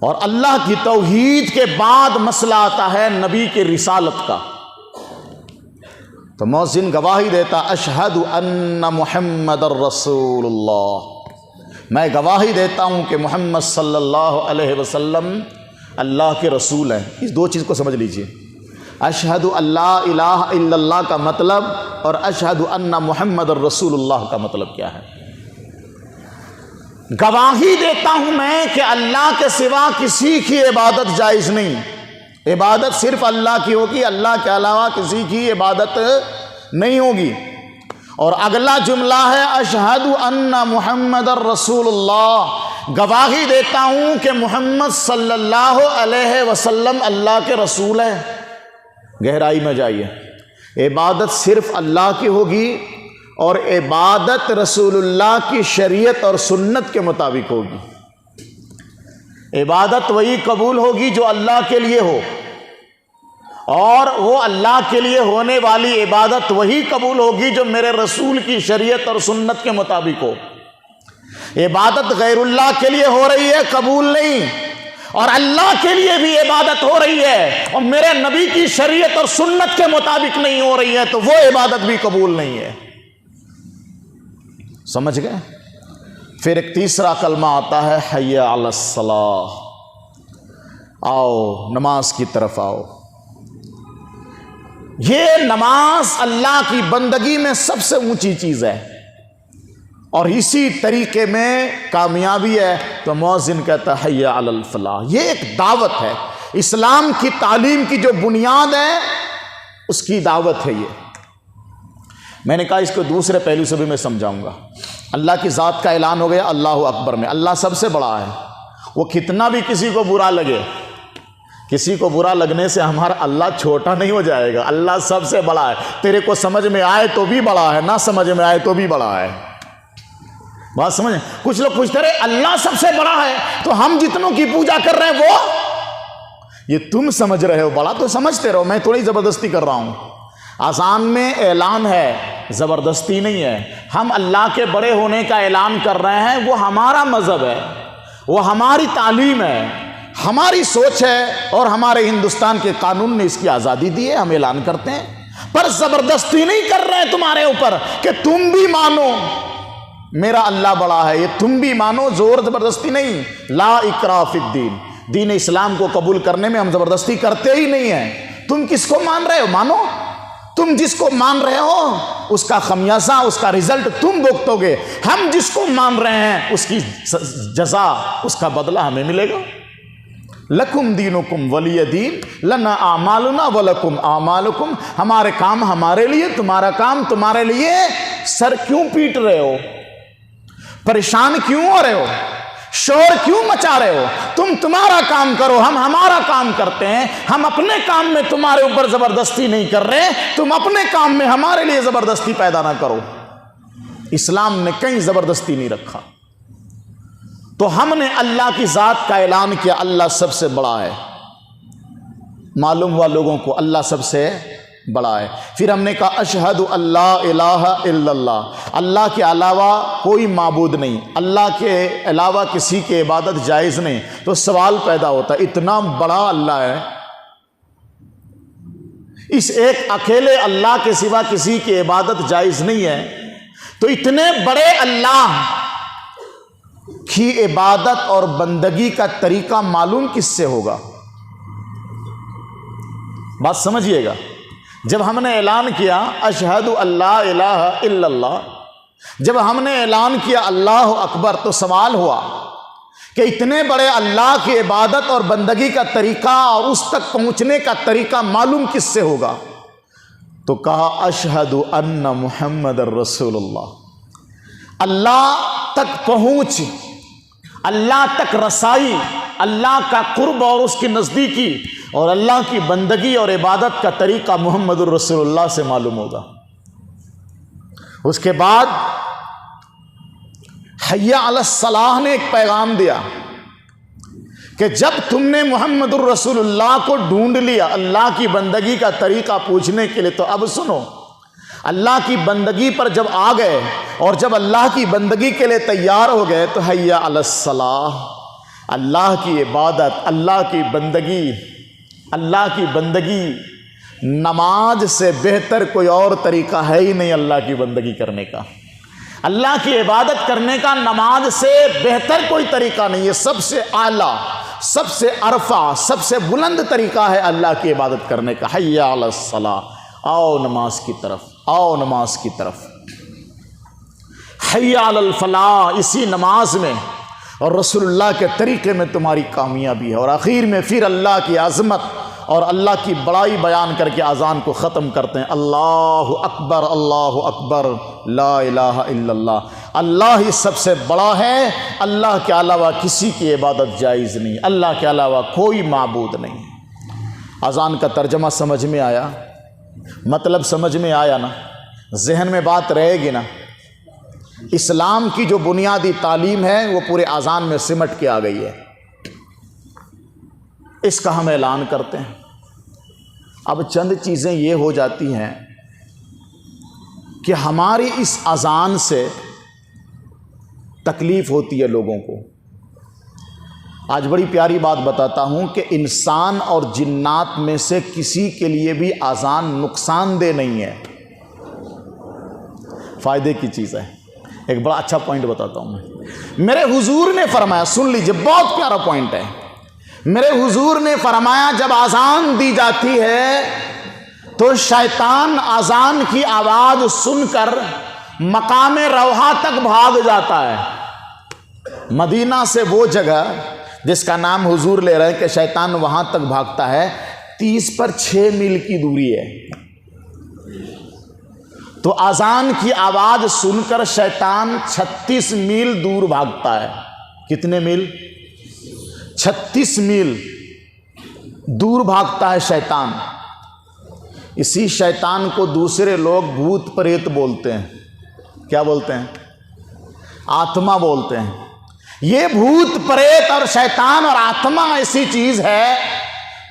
اور اللہ کی توحید کے بعد مسئلہ آتا ہے نبی کی رسالت کا. تو مؤذن گواہی دیتا اشہد ان محمد الرسول اللہ، میں گواہی دیتا ہوں کہ محمد صلی اللہ علیہ وسلم اللہ کے رسول ہیں. اس دو چیز کو سمجھ لیجئے. اشہد ان لا الہ الا اللہ کا مطلب اور اشہد ان محمد الرسول اللہ کا مطلب کیا ہے. گواہی دیتا ہوں میں کہ اللہ کے سوا کسی کی عبادت جائز نہیں، عبادت صرف اللہ کی ہوگی، اللہ کے علاوہ کسی کی عبادت نہیں ہوگی. اور اگلا جملہ ہے اشہد ان محمد الرسول اللہ، گواہی دیتا ہوں کہ محمد صلی اللہ علیہ وسلم اللہ کے رسول ہیں. گہرائی میں جائیے. عبادت صرف اللہ کی ہوگی اور عبادت رسول اللہ کی شریعت اور سنت کے مطابق ہوگی. عبادت وہی قبول ہوگی جو اللہ کے لیے ہو، اور وہ اللہ کے لیے ہونے والی عبادت وہی قبول ہوگی جو میرے رسول کی شریعت اور سنت کے مطابق ہو. عبادت غیر اللہ کے لیے ہو رہی ہے قبول نہیں، اور اللہ کے لیے بھی عبادت ہو رہی ہے اور میرے نبی کی شریعت اور سنت کے مطابق نہیں ہو رہی ہے تو وہ عبادت بھی قبول نہیں ہے. سمجھ گئے؟ پھر ایک تیسرا کلمہ آتا ہے حی علی الصلاۃ، آؤ نماز کی طرف آؤ. یہ نماز اللہ کی بندگی میں سب سے اونچی چیز ہے اور اسی طریقے میں کامیابی ہے. تو مؤذن کہتا ہے حی علی الفلاح. یہ ایک دعوت ہے، اسلام کی تعلیم کی جو بنیاد ہے اس کی دعوت ہے. یہ میں نے کہا اس کو دوسرے پہلو سے بھی میں سمجھاؤں گا. اللہ کی ذات کا اعلان ہو گیا اللہ اکبر میں. اللہ سب سے بڑا ہے، وہ کتنا بھی کسی کو برا لگے، کسی کو برا لگنے سے ہمارا اللہ چھوٹا نہیں ہو جائے گا. اللہ سب سے بڑا ہے. تیرے کو سمجھ میں آئے تو بھی بڑا ہے، نہ سمجھ میں آئے تو بھی بڑا ہے. بات سمجھیں؟ کچھ لوگ پوچھتے رہے اللہ سب سے بڑا ہے تو ہم جتنوں کی پوجا کر رہے ہیں وہ، یہ تم سمجھ رہے ہو بڑا تو سمجھتے رہو، میں تھوڑی زبردستی کر رہا ہوں. آسان میں اعلان ہے، زبردستی نہیں ہے. ہم اللہ کے بڑے ہونے کا اعلان کر رہے ہیں، وہ ہمارا مذہب ہے، وہ ہماری تعلیم ہے، ہماری سوچ ہے اور ہمارے ہندوستان کے قانون نے اس کی آزادی دی ہے. ہم اعلان کرتے ہیں پر زبردستی نہیں کر رہے ہیں تمہارے اوپر کہ تم بھی مانو میرا اللہ بڑا ہے. یہ تم بھی مانو، زور زبردستی نہیں. لا اکراہ فی الدین، دین اسلام کو قبول کرنے میں ہم زبردستی کرتے ہی نہیں ہیں. تم کس کو مان رہے ہو مانو. تم جس کو مان رہے ہو اس کا خمیازہ، اس کا رزلٹ تم بھگتو گے. ہم جس کو مان رہے ہیں اس کی جزا، اس کا بدلہ ہمیں ملے گا. لکم دینکم ولی دین، لنا اعمالنا ولکم اعمالکم. ہمارے کام ہمارے لیے، تمہارا کام تمہارے لیے. سر کیوں پیٹ رہے ہو؟ پریشان کیوں ہو رہے ہو؟ شور کیوں مچا رہے ہو؟ تم تمہارا کام کرو، ہم ہمارا کام کرتے ہیں. ہم اپنے کام میں تمہارے اوپر زبردستی نہیں کر رہے، تم اپنے کام میں ہمارے لیے زبردستی پیدا نہ کرو. اسلام نے کہیں زبردستی نہیں رکھا. تو ہم نے اللہ کی ذات کا اعلان کیا اللہ سب سے بڑا ہے. معلوم ہوا لوگوں کو اللہ سب سے بڑا ہے. پھر ہم نے کہا اشہد اللہ الہ الا اللہ، اللہ کے علاوہ کوئی معبود نہیں، اللہ کے علاوہ کسی کی عبادت جائز نہیں. تو سوال پیدا ہوتا ہے اتنا بڑا اللہ ہے، اس ایک اکیلے اللہ کے سوا کسی کی عبادت جائز نہیں ہے، تو اتنے بڑے اللہ کی عبادت اور بندگی کا طریقہ معلوم کس سے ہوگا؟ بات سمجھیے گا. جب ہم نے اعلان کیا اشہد اللہ الہ الا اللہ، جب ہم نے اعلان کیا اللہ اکبر تو سوال ہوا کہ اتنے بڑے اللہ کی عبادت اور بندگی کا طریقہ اور اس تک پہنچنے کا طریقہ معلوم کس سے ہوگا؟ تو کہا اشہد ان محمد الرسول اللہ۔ اللہ تک پہنچ، اللہ تک رسائی، اللہ کا قرب اور اس کی نزدیکی اور اللہ کی بندگی اور عبادت کا طریقہ محمد الرسول اللہ سے معلوم ہوگا۔ اس کے بعد حی علی الصلاح نے ایک پیغام دیا کہ جب تم نے محمد الرسول اللہ کو ڈھونڈ لیا اللہ کی بندگی کا طریقہ پوچھنے کے لیے، تو اب سنو، اللہ کی بندگی پر جب آ گئے اور جب اللہ کی بندگی کے لیے تیار ہو گئے تو حی علی الصلاح، اللہ کی عبادت، اللہ کی بندگی، نماز سے بہتر کوئی اور طریقہ ہے ہی نہیں اللہ کی بندگی کرنے کا۔ اللہ کی عبادت کرنے کا نماز سے بہتر کوئی طریقہ نہیں ہے، سب سے اعلیٰ، سب سے ارفع، سب سے بلند طریقہ ہے اللہ کی عبادت کرنے کا۔ حی علی الصلاح، آؤ نماز کی طرف، آؤ نماز کی طرف۔ حی علی الفلاح، اسی نماز میں اور رسول اللہ کے طریقے میں تمہاری کامیابی ہے۔ اور آخر میں پھر اللہ کی عظمت اور اللہ کی بڑائی بیان کر کے اذان کو ختم کرتے ہیں، اللہ اکبر لا الہ الا اللہ، اللہ ہی سب سے بڑا ہے، اللہ کے علاوہ کسی کی عبادت جائز نہیں، اللہ کے علاوہ کوئی معبود نہیں۔ اذان کا ترجمہ سمجھ میں آیا؟ مطلب سمجھ میں آیا نا؟ ذہن میں بات رہے گی نا؟ اسلام کی جو بنیادی تعلیم ہے وہ پورے اذان میں سمٹ کے آ گئی ہے، اس کا ہم اعلان کرتے ہیں۔ اب چند چیزیں یہ ہو جاتی ہیں کہ ہماری اس اذان سے تکلیف ہوتی ہے لوگوں کو۔ آج بڑی پیاری بات بتاتا ہوں کہ انسان اور جنات میں سے کسی کے لیے بھی اذان نقصان دہ نہیں ہے، فائدے کی چیز ہے۔ ایک بڑا اچھا پوائنٹ بتاتا ہوں میں، میرے حضور نے فرمایا، سن لیجئے، بہت پیارا پوائنٹ ہے۔ میرے حضور نے فرمایا جب اذان دی جاتی ہے تو شیطان اذان کی آواز سن کر مقام روحہ تک بھاگ جاتا ہے۔ مدینہ سے وہ جگہ جس کا نام حضور لے رہے ہیں کہ شیطان وہاں تک بھاگتا ہے، 30 پر 6 میل کی دوری ہے۔ تو اذان کی آواز سن کر شیطان 36 میل دور بھاگتا ہے۔ کتنے میل؟ 36 میل دور بھاگتا ہے شیطان۔ اسی شیطان کو دوسرے لوگ بھوت پریت بولتے ہیں۔ کیا بولتے ہیں؟ آتما بولتے ہیں۔ یہ بھوت پریت اور شیطان اور آتما ایسی چیز ہے،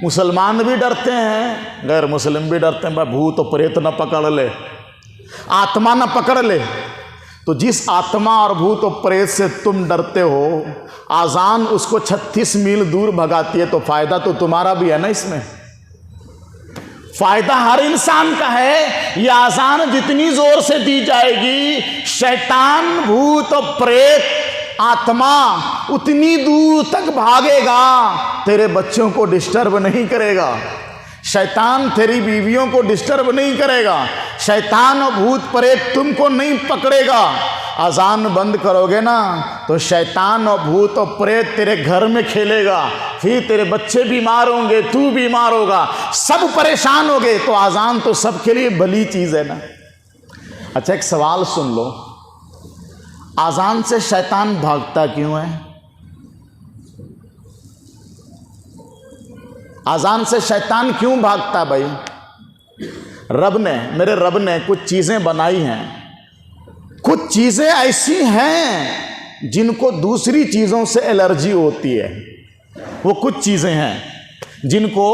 مسلمان بھی ڈرتے ہیں، غیر مسلم بھی ڈرتے ہیں، بھائی بھوت و پریت نہ پکڑ لے، آتما نہ پکڑ لے۔ تو جس آتما اور بھوت و پریت سے تم ڈرتے ہو، اذان اس کو 36 میل دور بھگاتی ہے، تو فائدہ تو تمہارا بھی ہے نا اس میں؟ فائدہ ہر انسان کا ہے۔ یہ اذان جتنی زور سے دی جائے گی، شیطان، بھوت و پریت، آتما اتنی دور تک بھاگے گا، تیرے بچوں کو ڈسٹرب نہیں کرے گا، شیطان تیری بیویوں کو ڈسٹرب نہیں کرے گا، شیطان اور بھوت پریت تم کو نہیں پکڑے گا۔ اذان بند کرو گے نا تو شیطان اور بھوت اور پریت تیرے گھر میں کھیلے گا، پھر تیرے بچے بیمار ہوں گے، تو بیمار ہوگا، سب پریشان ہو گئے۔ تو اذان تو سب کے لیے بھلی چیز ہے نا۔ اچھا ایک سوال سن لو، اذان سے شیطان بھاگتا کیوں ہے؟ اذان سے شیطان کیوں بھاگتا ہے بھائی؟ میرے رب نے کچھ چیزیں بنائی ہیں، کچھ چیزیں ایسی ہیں جن کو دوسری چیزوں سے الرجی ہوتی ہے۔ وہ کچھ چیزیں ہیں جن کو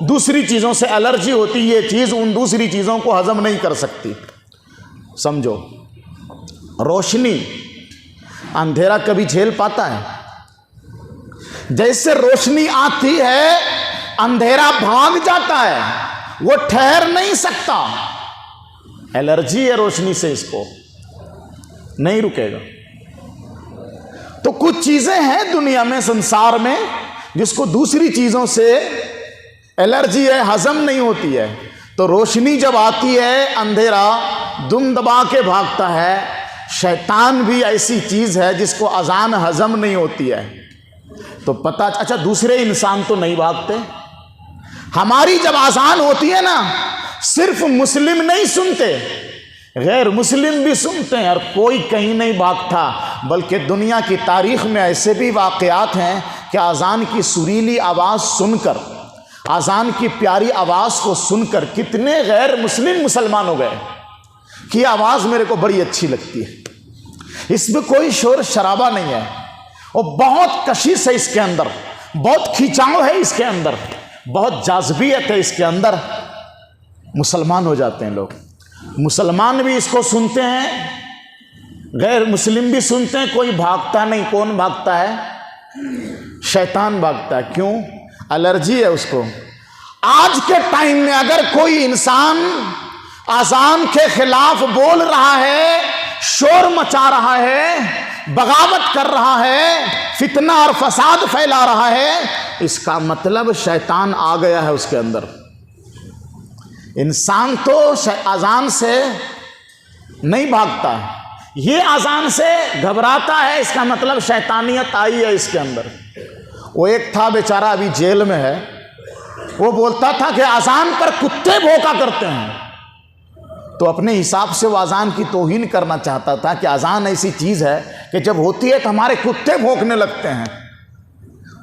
دوسری چیزوں سے الرجی ہوتی ہے، یہ چیز ان دوسری چیزوں کو ہضم نہیں کر سکتی۔ سمجھو، روشنی اندھیرا کبھی جھیل پاتا ہے؟ جیسے روشنی آتی ہے اندھیرا بھاگ جاتا ہے، وہ ٹھہر نہیں سکتا، الرجی ہے روشنی سے، اس کو نہیں رکے گا۔ تو کچھ چیزیں ہیں دنیا میں، سنسار میں، جس کو دوسری چیزوں سے الرجی ہے، ہضم نہیں ہوتی ہے۔ تو روشنی جب آتی ہے اندھیرا دم دبا کے بھاگتا ہے، شیطان بھی ایسی چیز ہے جس کو اذان ہضم نہیں ہوتی ہے تو پتہ اچھا دوسرے انسان تو نہیں بھاگتے. ہماری جب اذان ہوتی ہے نا صرف مسلم نہیں سنتے، غیر مسلم بھی سنتے ہیں اور کوئی کہیں نہیں بھاگتا. بلکہ دنیا کی تاریخ میں ایسے بھی واقعات ہیں کہ اذان کی سریلی آواز سن کر، اذان کی پیاری آواز کو سن کر کتنے غیر مسلم مسلمان ہو گئے کہ یہ آواز میرے کو بڑی اچھی لگتی ہے، اس میں کوئی شور شرابہ نہیں ہے اور بہت کشش ہے اس کے اندر، بہت کھینچاؤ ہے اس کے اندر، بہت جاذبیت ہے اس کے اندر. مسلمان ہو جاتے ہیں لوگ. مسلمان بھی اس کو سنتے ہیں، غیر مسلم بھی سنتے ہیں، کوئی بھاگتا نہیں. کون بھاگتا ہے؟ شیطان بھاگتا ہے. کیوں؟ الرجی ہے اس کو. آج کے ٹائم میں اگر کوئی انسان اذان کے خلاف بول رہا ہے، شور مچا رہا ہے، بغاوت کر رہا ہے، فتنہ اور فساد پھیلا رہا ہے، اس کا مطلب شیطان آ گیا ہے اس کے اندر. انسان تو اذان سے نہیں بھاگتا، یہ اذان سے گھبراتا ہے، اس کا مطلب شیطانیت آئی ہے اس کے اندر. وہ ایک تھا بیچارہ ابھی جیل میں ہے، وہ بولتا تھا کہ اذان پر کتے بھونکا کرتے ہیں، تو اپنے حساب سے وہ اذان کی توہین کرنا چاہتا تھا کہ اذان ایسی چیز ہے کہ جب ہوتی ہے تو ہمارے کتے بھونکنے لگتے ہیں.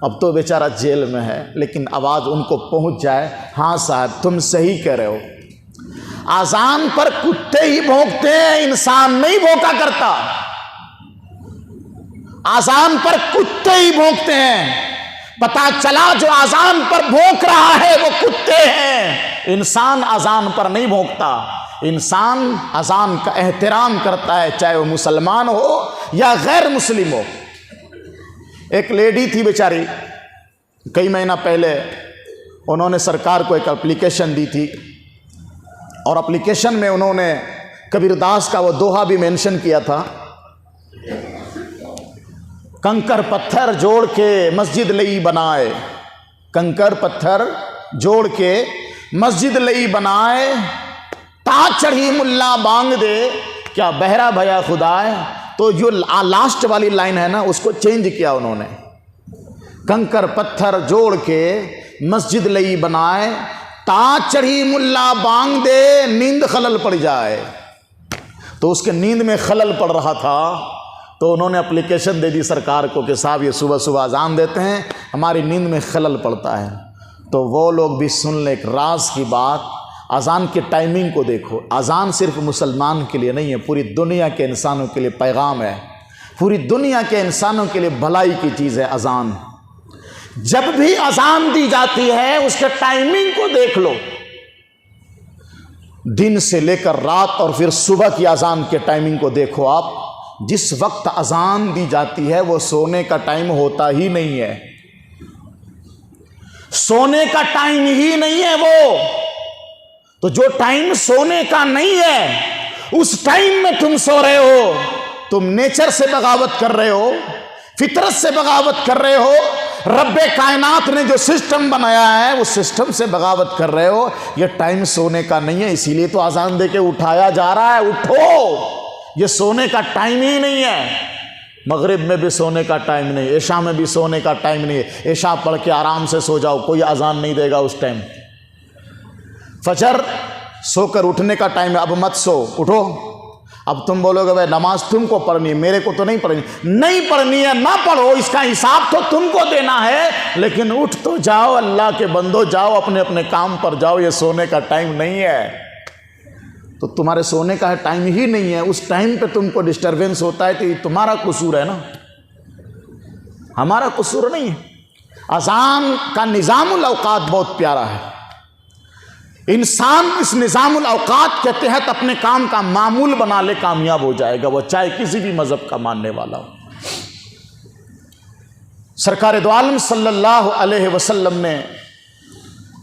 اب تو بیچارہ جیل میں ہے، لیکن آواز ان کو پہنچ جائے، ہاں صاحب تم صحیح کہہ رہے ہو، اذان پر کتے ہی بھونکتے ہیں، انسان نہیں بھونکا کرتا. اذان پر کتے ہی بھونکتے ہیں. پتا چلا جو اذان پر بھونک رہا ہے وہ کتے ہیں، انسان اذان پر نہیں بھونکتا. انسان اذان کا احترام کرتا ہے، چاہے وہ مسلمان ہو یا غیر مسلم ہو. ایک لیڈی تھی بیچاری، کئی مہینہ پہلے انہوں نے سرکار کو ایک اپلیکیشن دی تھی اور اپلیکیشن میں انہوں نے کبیر داس کا وہ دوہا بھی مینشن کیا تھا، کنکر پتھر جوڑ کے مسجد لئی بنائے، کنکر پتھر جوڑ کے مسجد لئی بنائے، تا چڑھی ملا بانگ دے، کیا بہرا بھیا خدا ہے. تو جو لاسٹ والی لائن ہے نا اس کو چینج کیا انہوں نے، کنکر پتھر جوڑ کے مسجد لئی بنائے، تا چڑھی ملا بانگ دے، نیند خلل پڑ جائے. تو اس کے نیند میں خلل پڑ رہا تھا تو انہوں نے اپلیکیشن دے دی سرکار کو کہ صاحب یہ صبح صبح اذان دیتے ہیں، ہماری نیند میں خلل پڑتا ہے. تو وہ لوگ بھی سن لیں. ایک راز کی بات، اذان کے ٹائمنگ کو دیکھو. اذان صرف مسلمان کے لیے نہیں ہے، پوری دنیا کے انسانوں کے لیے پیغام ہے، پوری دنیا کے انسانوں کے لیے بھلائی کی چیز ہے اذان. جب بھی اذان دی جاتی ہے اس کے ٹائمنگ کو دیکھ لو، دن سے لے کر رات اور پھر صبح کی اذان کے ٹائمنگ کو دیکھو آپ. جس وقت اذان دی جاتی ہے وہ سونے کا ٹائم ہوتا ہی نہیں ہے، سونے کا ٹائم ہی نہیں ہے وہ. تو جو ٹائم سونے کا نہیں ہے اس ٹائم میں تم سو رہے ہو، تم نیچر سے بغاوت کر رہے ہو، فطرت سے بغاوت کر رہے ہو، رب کائنات نے جو سسٹم بنایا ہے اس سسٹم سے بغاوت کر رہے ہو. یہ ٹائم سونے کا نہیں ہے، اسی لیے تو اذان دے کے اٹھایا جا رہا ہے. اٹھو، یہ سونے کا ٹائم ہی نہیں ہے. مغرب میں بھی سونے کا ٹائم نہیں، عشاء میں بھی سونے کا ٹائم نہیں ہے. عشاء پڑھ کے آرام سے سو جاؤ، کوئی اذان نہیں دے گا اس ٹائم. فجر سو کر اٹھنے کا ٹائم ہے، اب مت سو، اٹھو. اب تم بولو گے بھائی نماز تم کو پڑھنی ہے، میرے کو تو نہیں پڑھنی. نہیں پڑھنی ہے نہ پڑھو، اس کا حساب تو تم کو دینا ہے، لیکن اٹھ تو جاؤ. اللہ کے بندو جاؤ، اپنے اپنے کام پر جاؤ. یہ سونے کا ٹائم نہیں ہے. تو تمہارے سونے کا ٹائم ہی نہیں ہے، اس ٹائم پہ تم کو ڈسٹربنس ہوتا ہے تو یہ تمہارا قصور ہے نا، ہمارا قصور نہیں ہے. اذان کا نظام الاوقات بہت پیارا ہے. انسان اس نظام الاوقات کے تحت اپنے کام کا معمول بنا لے، کامیاب ہو جائے گا، وہ چاہے کسی بھی مذہب کا ماننے والا ہو. سرکار دو عالم صلی اللہ علیہ وسلم نے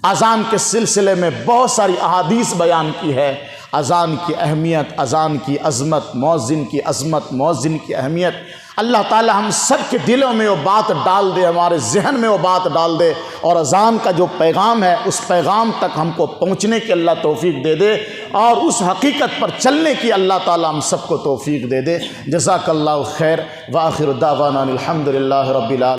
اذان کے سلسلے میں بہت ساری احادیث بیان کی ہے. اذان کی اہمیت، اذان کی عظمت، مؤذن کی عظمت، مؤذن کی اہمیت. اللہ تعالی ہم سب کے دلوں میں وہ بات ڈال دے، ہمارے ذہن میں وہ بات ڈال دے، اور اذان کا جو پیغام ہے اس پیغام تک ہم کو پہنچنے کی اللہ توفیق دے دے، اور اس حقیقت پر چلنے کی اللہ تعالی ہم سب کو توفیق دے دے۔ جزاک اللہ خیر، وآخر دعوانا الحمد للہ رب العالمین۔